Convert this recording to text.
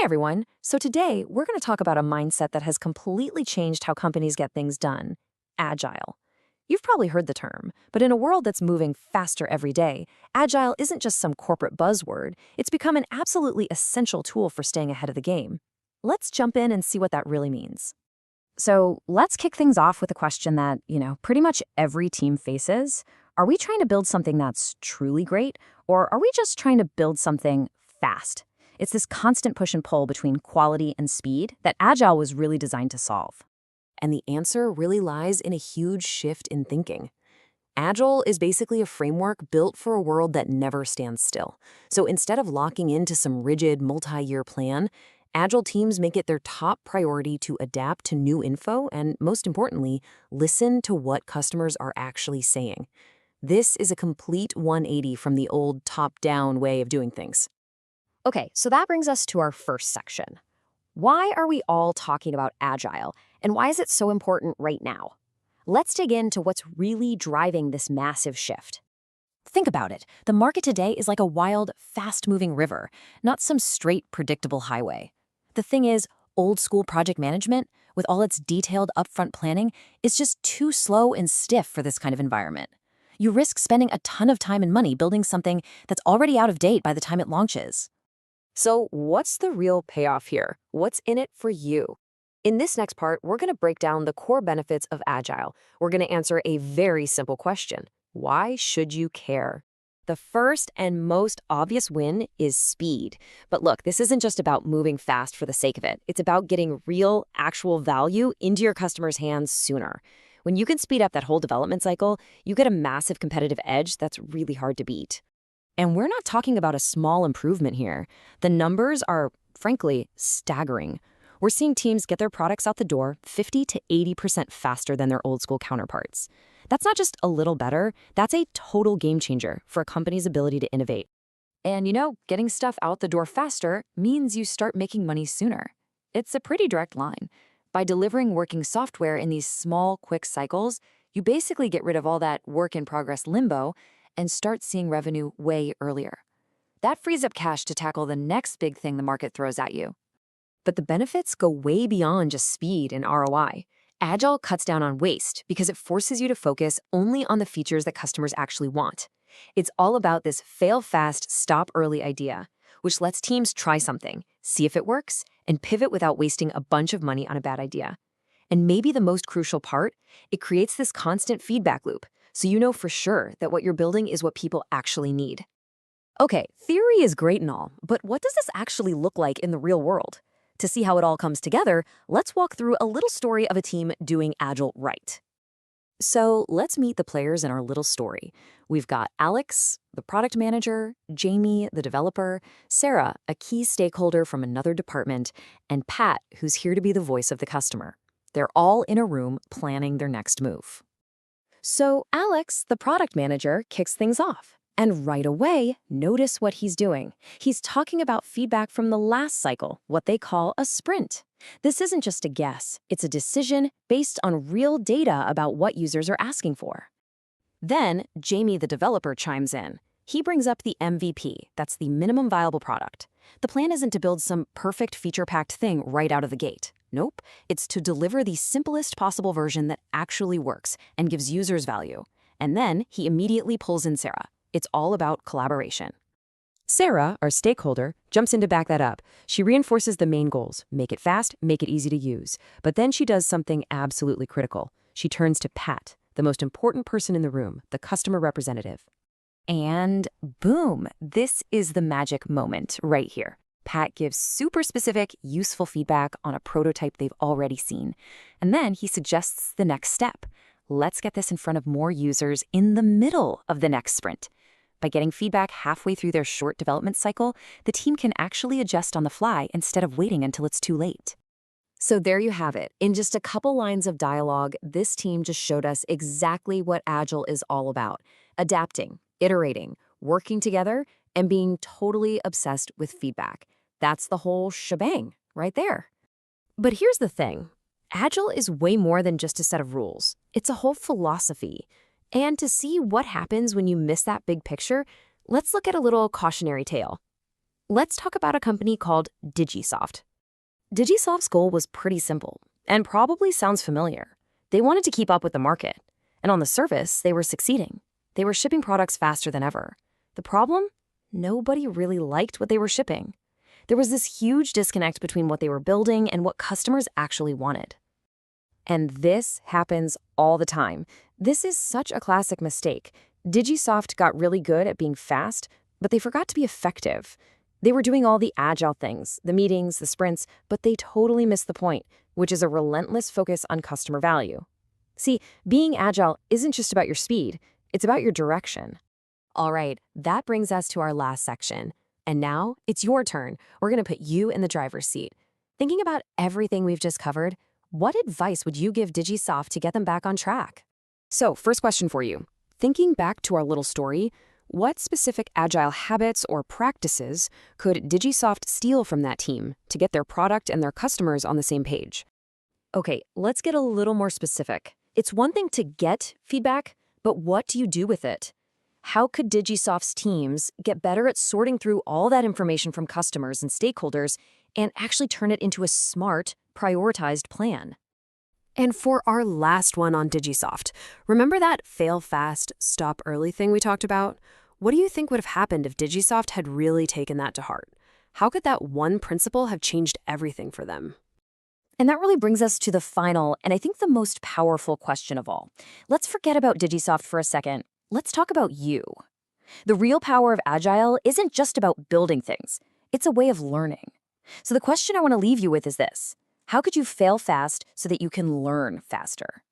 everyone. So today, we're going to talk about a mindset that has completely changed how companies get things done: Agile. You've probably heard the term, but in a world that's moving faster every day, Agile isn't just some corporate buzzword. It's become an absolutely essential tool for staying ahead of the game. Let's jump in and see what that really means. So let's kick things off with a question that, pretty much every team faces. Are we trying to build something that's truly great, or are we just trying to build something fast? It's this constant push and pull between quality and speed that Agile was really designed to solve. And the answer really lies in a huge shift in thinking. Agile is basically a framework built for a world that never stands still. So instead of locking into some rigid multi-year plan, Agile teams make it their top priority to adapt to new info and, most importantly, listen to what customers are actually saying. This is a complete 180 from the old top-down way of doing things. Okay, so that brings us to our first section. Why are we all talking about Agile, and why is it so important right now? Let's dig into what's really driving this massive shift. Think about it. The market today is like a wild, fast-moving river, not some straight, predictable highway. The thing is, old-school project management, with all its detailed upfront planning, is just too slow and stiff for this kind of environment. You risk spending a ton of time and money building something that's already out of date by the time it launches. So what's the real payoff here? What's in it for you? In this next part, we're going to break down the core benefits of Agile. We're going to answer a very simple question: why should you care? The first and most obvious win is speed. But look, this isn't just about moving fast for the sake of it. It's about getting real, actual value into your customers' hands sooner. When you can speed up that whole development cycle, you get a massive competitive edge that's really hard to beat. And we're not talking about a small improvement here. The numbers are, frankly, staggering. We're seeing teams get their products out the door 50 to 80% faster than their old-school counterparts. That's not just a little better, that's a total game changer for a company's ability to innovate. And getting stuff out the door faster means you start making money sooner. It's a pretty direct line. By delivering working software in these small, quick cycles, you basically get rid of all that work-in-progress limbo and start seeing revenue way earlier. That frees up cash to tackle the next big thing the market throws at you. But the benefits go way beyond just speed and ROI. Agile cuts down on waste because it forces you to focus only on the features that customers actually want. It's all about this fail fast, stop early idea, which lets teams try something, see if it works, and pivot without wasting a bunch of money on a bad idea. And maybe the most crucial part, it creates this constant feedback loop, so you know for sure that what you're building is what people actually need. Okay, theory is great and all, but what does this actually look like in the real world? To see how it all comes together, let's walk through a little story of a team doing Agile right. So let's meet the players in our little story. We've got Alex, the product manager, Jamie, the developer, Sarah, a key stakeholder from another department, and Pat, who's here to be the voice of the customer. They're all in a room planning their next move. So Alex, the product manager, kicks things off. And right away, notice what he's doing. He's talking about feedback from the last cycle, what they call a sprint. This isn't just a guess. It's a decision based on real data about what users are asking for. Then, Jamie, the developer, chimes in. He brings up the MVP, that's the minimum viable product. The plan isn't to build some perfect feature-packed thing right out of the gate. Nope, it's to deliver the simplest possible version that actually works and gives users value. And then he immediately pulls in Sarah. It's all about collaboration. Sarah, our stakeholder, jumps in to back that up. She reinforces the main goals: make it fast, make it easy to use. But then she does something absolutely critical. She turns to Pat, the most important person in the room, the customer representative. And boom, this is the magic moment right here. Pat gives super specific, useful feedback on a prototype they've already seen. And then he suggests the next step. Let's get this in front of more users in the middle of the next sprint. By getting feedback halfway through their short development cycle, the team can actually adjust on the fly instead of waiting until it's too late. So there you have it. In just a couple lines of dialogue, this team just showed us exactly what Agile is all about: adapting, iterating, working together, and being totally obsessed with feedback. That's the whole shebang right there. But here's the thing. Agile is way more than just a set of rules. It's a whole philosophy. And to see what happens when you miss that big picture, let's look at a little cautionary tale. Let's talk about a company called DigiSoft. DigiSoft's goal was pretty simple and probably sounds familiar. They wanted to keep up with the market. And on the surface, they were succeeding. They were shipping products faster than ever. The problem? Nobody really liked what they were shipping. There was this huge disconnect between what they were building and what customers actually wanted. And this happens all the time. This is such a classic mistake. DigiSoft got really good at being fast, but they forgot to be effective. They were doing all the agile things, the meetings, the sprints, but they totally missed the point, which is a relentless focus on customer value. See, being agile isn't just about your speed, it's about your direction. All right, that brings us to our last section. And now, it's your turn. We're going to put you in the driver's seat. Thinking about everything we've just covered, what advice would you give DigiSoft to get them back on track? So, first question for you. Thinking back to our little story, what specific agile habits or practices could DigiSoft steal from that team to get their product and their customers on the same page? Okay, let's get a little more specific. It's one thing to get feedback, but what do you do with it? How could DigiSoft's teams get better at sorting through all that information from customers and stakeholders and actually turn it into a smart, prioritized plan? And for our last one on DigiSoft, remember that fail fast, stop early thing we talked about? What do you think would have happened if DigiSoft had really taken that to heart? How could that one principle have changed everything for them? And that really brings us to the final, and I think the most powerful question of all. Let's forget about DigiSoft for a second. Let's talk about you. The real power of Agile isn't just about building things. It's a way of learning. So the question I want to leave you with is this. How could you fail fast so that you can learn faster?